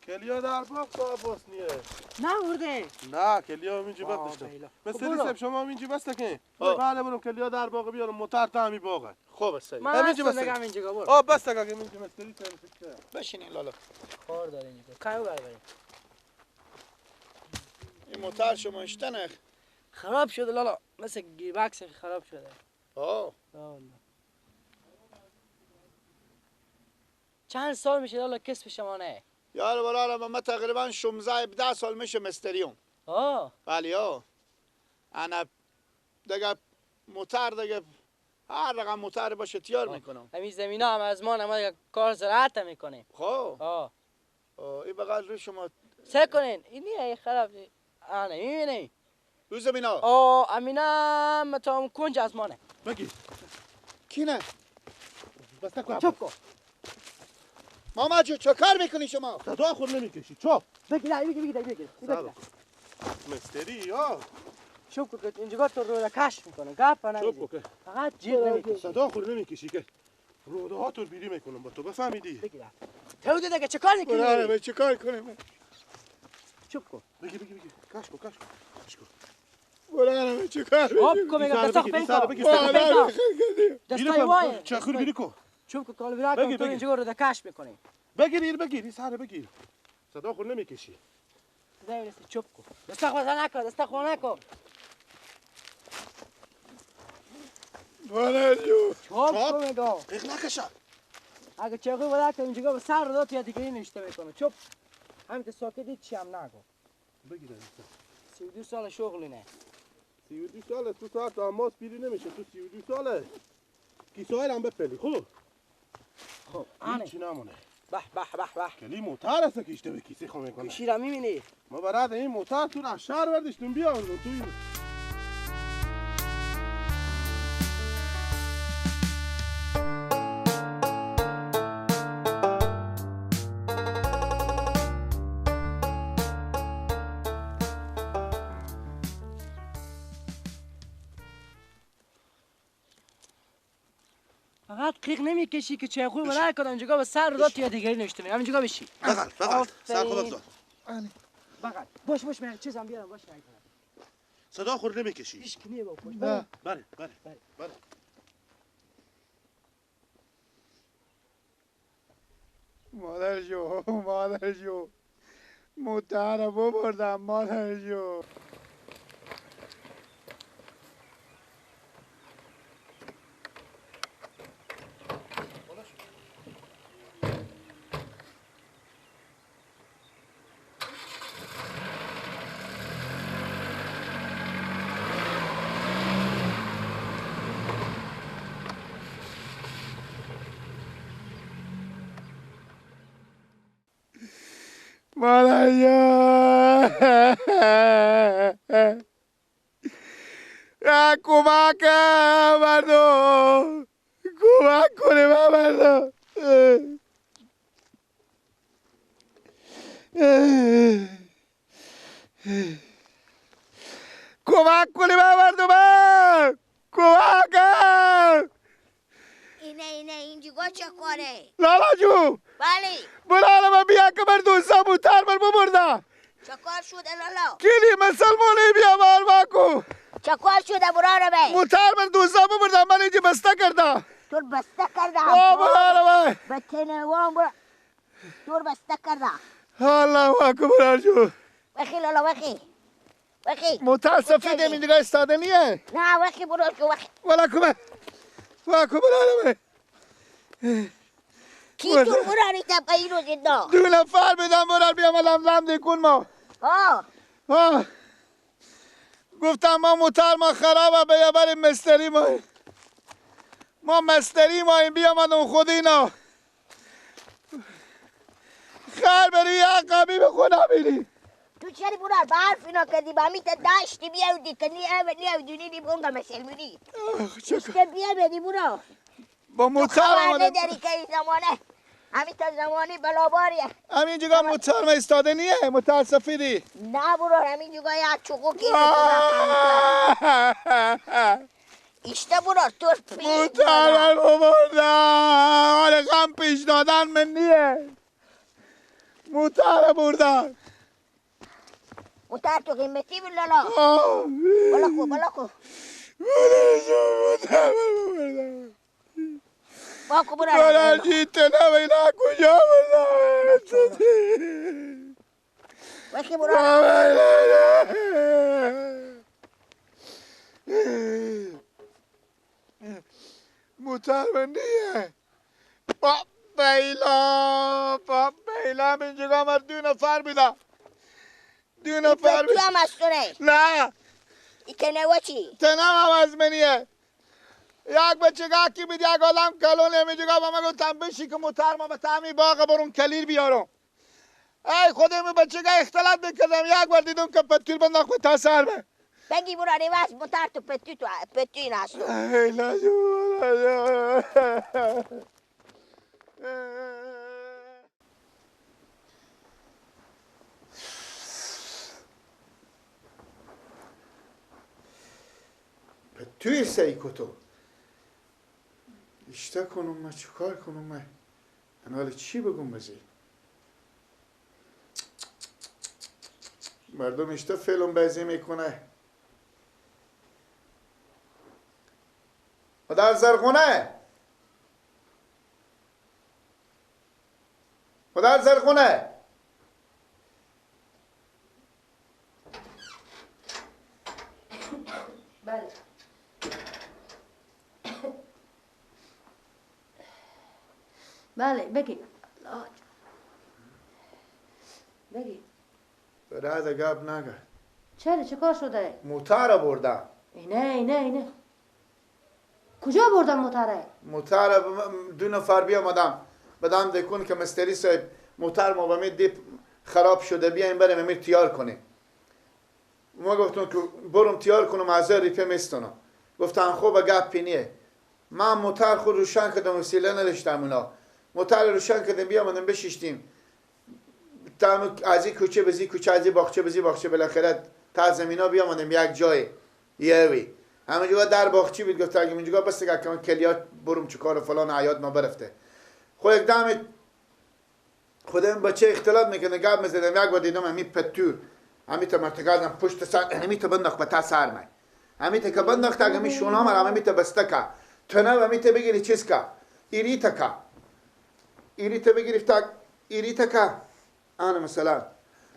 کلیا در باغ تا بوسنیه نه ورده نه کلیا همینجا بس داشتم مثل سب شما همینجا بس که بله برم کلیا در باغ بیارم موتر تا همین باغه خوب سعی همینجا بس همینجا برو بس که همینجا مستری سر بشینین لالا خار داره اینجا کایو بریم این موتر شما اشتنه خراب شده لالا مثل گیربکس خراب شده چند سال میشه لالا کسب شما نه یار برای من تقریبا 16-17 سال میشه مستریم بله انا دیگه موتر دیگه هر رقم موتر باشه تیار میکنم همین زمین ها هم از ما دیگه کار زراعت میکنیم این بغل روی شما سه کنین اینی خراب آنه میبینی روی زمین ها امینه متام کنج از مانه بگی کی نه بس کن چپ کن ماما جو چه کار میکنی شما صدا خود نمیکشی چپ بگی بگی مستری چپ کن اینجا تو رو کش میکنه گپ چپ کن فقط جیغ نمیکشی صدا خود نمیکشی که روده ها تو بیری میکنم با تو بفهمیدی بگی تو دیگه چه کار میکنی برای چه کار کنم چپ کن بگی کش کن برای چه کار چپ کن میگم دستا بگی دستا وای چخور بیری کو چپ کن کال بیرا تو اینجا رو کش میکنی بگیر سر بگیر صدا خود نمیکشی دیگه چپ کن دستا خود نکن برای جو چپ کن میگم اخ نکشه اگه چه خوب بوده که اینجا به سر رو داد یا دیگه نشته میکنه چپ همین که ساکتی چی هم نگو بگیر 32 سال شغلی نه 32 ساله تو ساعت داماس بیری نمیشه تو 32 ساله کیسه هم بپلی خب چی نمونه به کلی موتر هست که اشته به کیسه خو میکنه کشی را میبینی ما برات این موتر تو را شهر بردشتون بیا تو فقط قیق نمیکشی که چه خوب بلای کنم اینجا به سر رو داد یا دیگری نشته میگم اینجا بشی بغل سر خود بگذار بغل باش من چیزم بیارم باش صدا خور نمیکشی هیچ کی با پشت بله مادر جو موتر رو ببردم مادر جو مادر کمک مردم کمک کنه مردم کمک کنه مردم کمک اینه اینجا چه کاره لالا جو بله برای من بیا که من دوستم موتر من ببردم چه کار شده لالا کلی مسلمانی بیا مار مکو چه کار شده برای من موتر من دوستم ببردم من اینجا بسته کردم تو بسته کرده برای من به تنوان برا تو بسته کرده الله اکبر جو وخی لالا وخی موتر سفید این دیگه استاده نیه نه وخی برو که وخی ولا کمه برای من کی تو برانی طبقه این رو زنده 2 نفر بدم برای بیام لم دیکن ما گفتم ما موتر ما خرابه بیا بریم مستری ما مستری ما بیام اون خود اینا خیر بری یه عقبی به خود نبینی تو چری برار به حرف اینا کردی با همیتا داشتی بیاودی که نیه دونی دی بونگا مسلمونی اشته بیاودی برا با موتر تو خبر آمده نداری که این زمانه همیتا زمانی بلاباریه همین جگه موتر ما استاده نیه موتر سفیدی نه برو همین جگه یه چوکو کی اشته برو تو موتر من ببردم حال غم پیش دادن من نیه موتر بردن. موتر تو قیمتی بلالا بالا کو باکو برا جیته نمینا کجا بردن باکی برا موتر منیه با بیلا من جگه مر 2 نفر بیدم 2 نفر تو هم از تو نه ایتنه و چی؟ تنم هم از منیه یک بچه کی بید یک عالم کلونه می جگه با من گفتم بشی که موتر ما به تعمی باغ برون کلیر بیارم ای خودم بچه اختلاط بکردم یک بار دیدم که پتیر بنداخت به تاثر به بگی برا ریواز موتر تو پتی نستو ای لجو توی سعی کتو اشتا کنم من چکار کنم من حالا چی بگم بزی مردم اشتا فیلم بازی میکنه مادر زرخونه مادر زرخونه بله بله بگی بگی برای ده گب نگه چه کار شده؟ موتر بردم اینه کجا بردم موتره؟ موتر 2 نفر بیامدم بدم دکون که مستری صاحب موتر ما به دیپ خراب شده بیایم بریم امیر تیار کنیم ما گفتم که برم تیار کنم از ریپه میستونم گفتم خوب گپ پینیه من موتر خود روشن کردم وسیله نداشتم اونا موتر روشن کردم بیامدم بشیشتیم از این کوچه بزی کوچه از این باغچه بزی باغچه بالاخره تا زمینا بیامدم یک جای یهوی همه جا در باغچی بود گفت اگه اینجا بس که کلیات برم چیکار فلان عیاد ما برفته خود اقدام خودم بچه اختلاط میکنه گپ میزدم یک بار دیدم همین پتور همین تا مرتگازم پشت سر همین تا بنداخت به تا سر من همین تا که بنداخت اگه می شونا مرا همین تا بسته که تنه همین تا بگیری چیز که ایریتا بگیری ایریتا که آن مثلا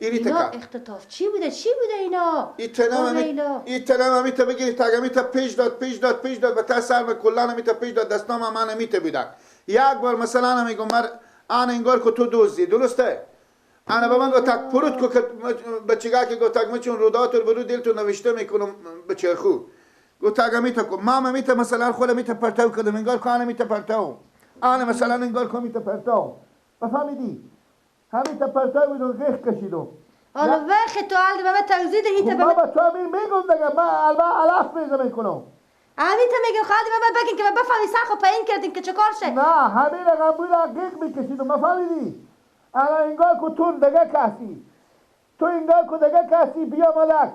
اینا اختطاف چی بوده اینا این تنم همین تا بگیری تا همین تا پیش داد به تا سر من کلان همین تا پیش داد دستام من همین تا بیدن یک بار مثلا میگم مر آن انگار که تو دوزی درسته انا به من گفت تک پروت که بچگاه که گفت تک چون روداتور برو دل تو نوشته میکنم بچه خو گفت تک میتا کو ماما میتا مثلا خود میتا پرتاو کردم انگار که آن میتا پرتاو آن مثلا انگار که میتا پرتاو بفهمیدی همین تا پرتاو رو غیخ کشیدم حالا وقت تو حال به من توضیح دهی تا بابا تو میگم دیگه من علاف میکنم همین تا میگم خالی به من بگین که من بفهمی سخو پایین کردین که چکار شه نه همین رقم بودا غیخ میکشیدم بفهمیدی انا انگار که تو دیگه کسی تو انگار که دیگه کسی بیا ملک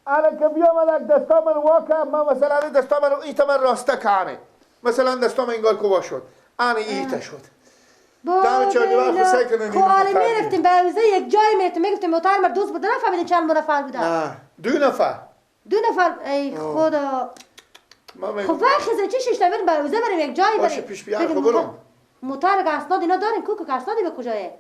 انا که بیا ملک دستا من واقع من مثلا دستا من ایتا من راسته کامه مثلا دستا من انگار که وا شد انا ایتا شد دم چهار وقت خسای کنن خب حالا میرفتیم به روزه یک جای میرفتیم میگفتیم موتر من دوست بود نفهمیدین چند نفر بودن نه 2 نفر ای خدا خب وقت چی شش تا بریم به روزه بریم یک جایی باشه پیش بیار خب برم موتر اسناد اینا داریم کوکو اسنادی به کجایه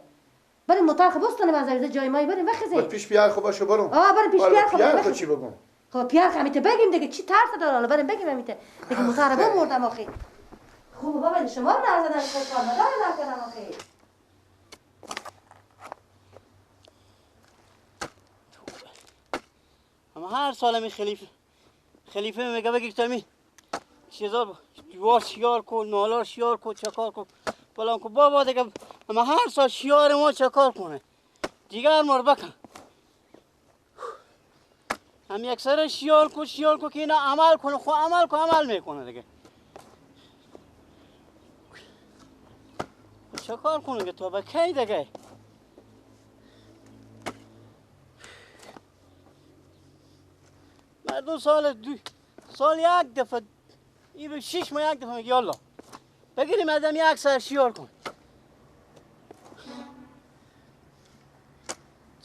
بریم موتر خب بستونیم از روزه جای ما بریم وقت پیش بیار خب باشه برم بریم پیش بیار خب چی بگم خب پیار خمیته بگیم دیگه چی ترس داره حالا بریم بگیم همیته دیگه موتر بمردم آخه خوب بابا شما رو نزدن خوشحال نکردم آخه اما هر سال می خلیفه میگه بگی تو می چیزا جوار شیار کن نالار شیار کن چکار کن فلان کن بابا دیگه اما هر سال شیار ما چکار کنه دیگر مر بکن هم یک سر شیار کن که اینا عمل کنه خو عمل میکنه دیگه چکار کنه که تو با کی دیگه مردم سال یک دفعه این 6 ماه یک دفعه میگه یالا بگیریم ازم یک سر شیار کن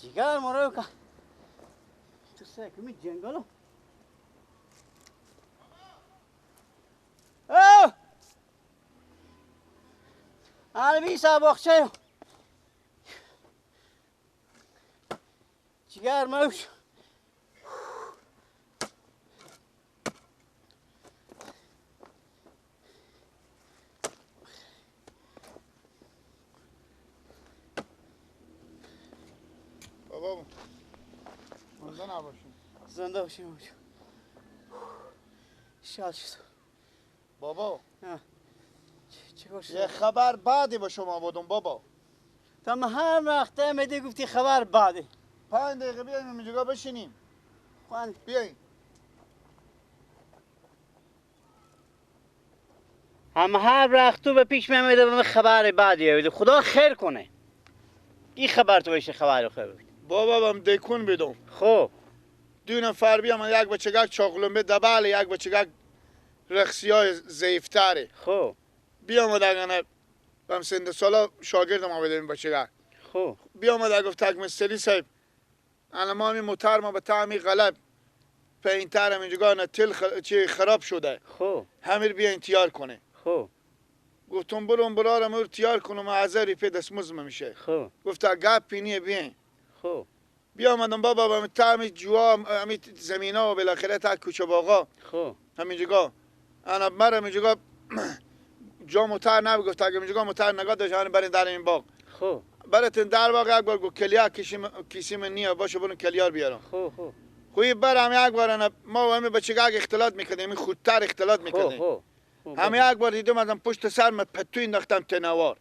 جگر مرو که تو سکمی جنگلو او البی سابخچه جگر موش بابا زنده نباشیم. زنده باشیم شاد شد بابا چه گوشت؟ یه خبر بعدی به شما بودم بابا. تم هر وقت میدی گفتی خبر بعده 5 دقیقه بیایم اینجا بشینیم. خوان بیاین. هم هر وقت تو به پیش میمیده به خبر بعدی آویده خدا خیر کنه این خبر تو بشه خبر خیر بود بابا بام دکون بدم. خب 2 نفر بیام یک بچگک چاقلومه دبل یک بچگک رخصیای ضعیفتره. خب بیام دگنه بام سند سالا شاگردم آویدم بچگک. خب بیام دگ گفت تک مستری صاحب انا ما می موتر ما به تعمی غلب پینترم اینجا نه چی خراب شده. خب همیر بیاین تیار کنه. خب گفتم برم برارم اور تیار کنم 1000 روپیه دستمزد میشه. خب گفت گپ پینیه بیاین. خب بیامدم بابا با تعمی جوا همی زمینا و بالاخره تا کوچه باغا خب همینجا انا مرم اینجا جا موتر نگفت اگه اینجا موتر نگاه داشت برین در این باغ. خب براتون در باغ یک بار گفت کلیا کیسی من نیه باشه برون کلیار بیارم. خب خب خوی برم یک بار ما و همین بچگاه اختلاط میکردیم این خودتر اختلاط میکردیم. خب همه یک بار دیدم ازم پشت سر من پتو انداختم تنوار.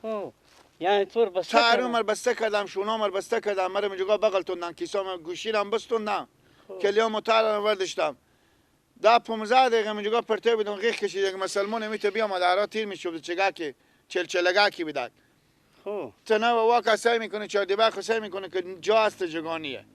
خب یعنی طور بس سرم مر بسته کردم شونام مر بسته کردم مرم اینجا بغل توندن کیسام گوشیرم بستوندم. کلیا موتر ورداشتم. 10-15 دقیقه اینجا پرته بدون غیخ کشید یک مسلمان میته بیام درا تیر میشد چگا که چلچلگا کی بداد. خب تنه واقعا سعی میکنه چادی باخ سعی میکنه که جا است جگانیه.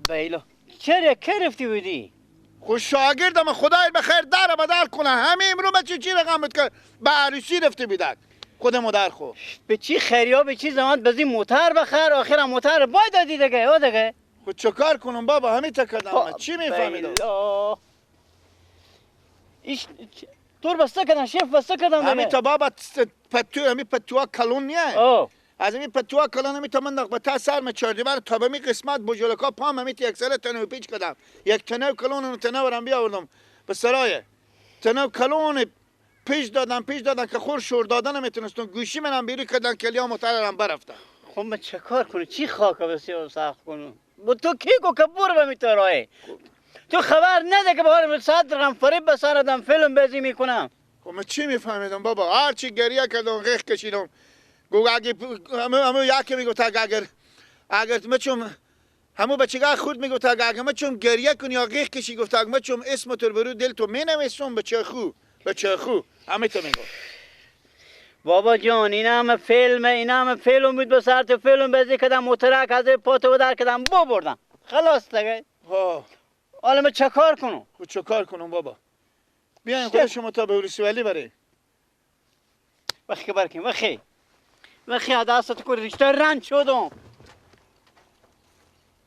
بیلا چرا کرفتی بودی خوش شاگردم خدای بخیر در بدل کنه همه امرو بچه چی رقم بود که به عروسی رفته بیدک خودمو در خو به چی خیریا به چی زمان بزی موتر بخیر آخرم موتر باید دادی دیگه او دیگه خود چکار کنم بابا همین تکردم چی میفهمیدم ایش طور بسته کردن شیف بسته کردن دیگه همین تا بابا همین پتوها کلون نیه او از این پتوها کلون همین تا من به تا سر مچاردی بر تا به می قسمت بجلکا پام همین یک سر تنو پیچ کردم یک تنو کلون و تنو رم بیاوردم به سرایه تنو کلون پیش دادن که خور شور دادن نمیتونستم گوشی منم بیرون کردن کلیا موترم برفتم. خب من چه کار کنم چی خاک بسیار سخت کنم با تو کی کو کبور به میترای تو خبر نده که بهار صد رقم فریب به سردم فیلم بازی میکنم. خب من چی میفهمیدم بابا هر چی گریه کردم غیخ کشیدم گو اگه همو یکی میگفت اگر مچم همو بچگاه خود میگفت اگه مچم گریه کنی یا غیخ کشی گفت اگه مچم اسم تو برو دل تو مینویسم به چه خو همه تو میگفت. بابا جان این همه فیلم بود به سر تو فیلم بازی کردم موترک از پاتو در کردم بردم خلاص دیگه. حالا من چه کار کنم؟ خود چه کار کنم بابا؟ بیاین خود شما تا به ورسی ولی بره. وخی برکیم وخی دستت کو ریشتر رنج شدم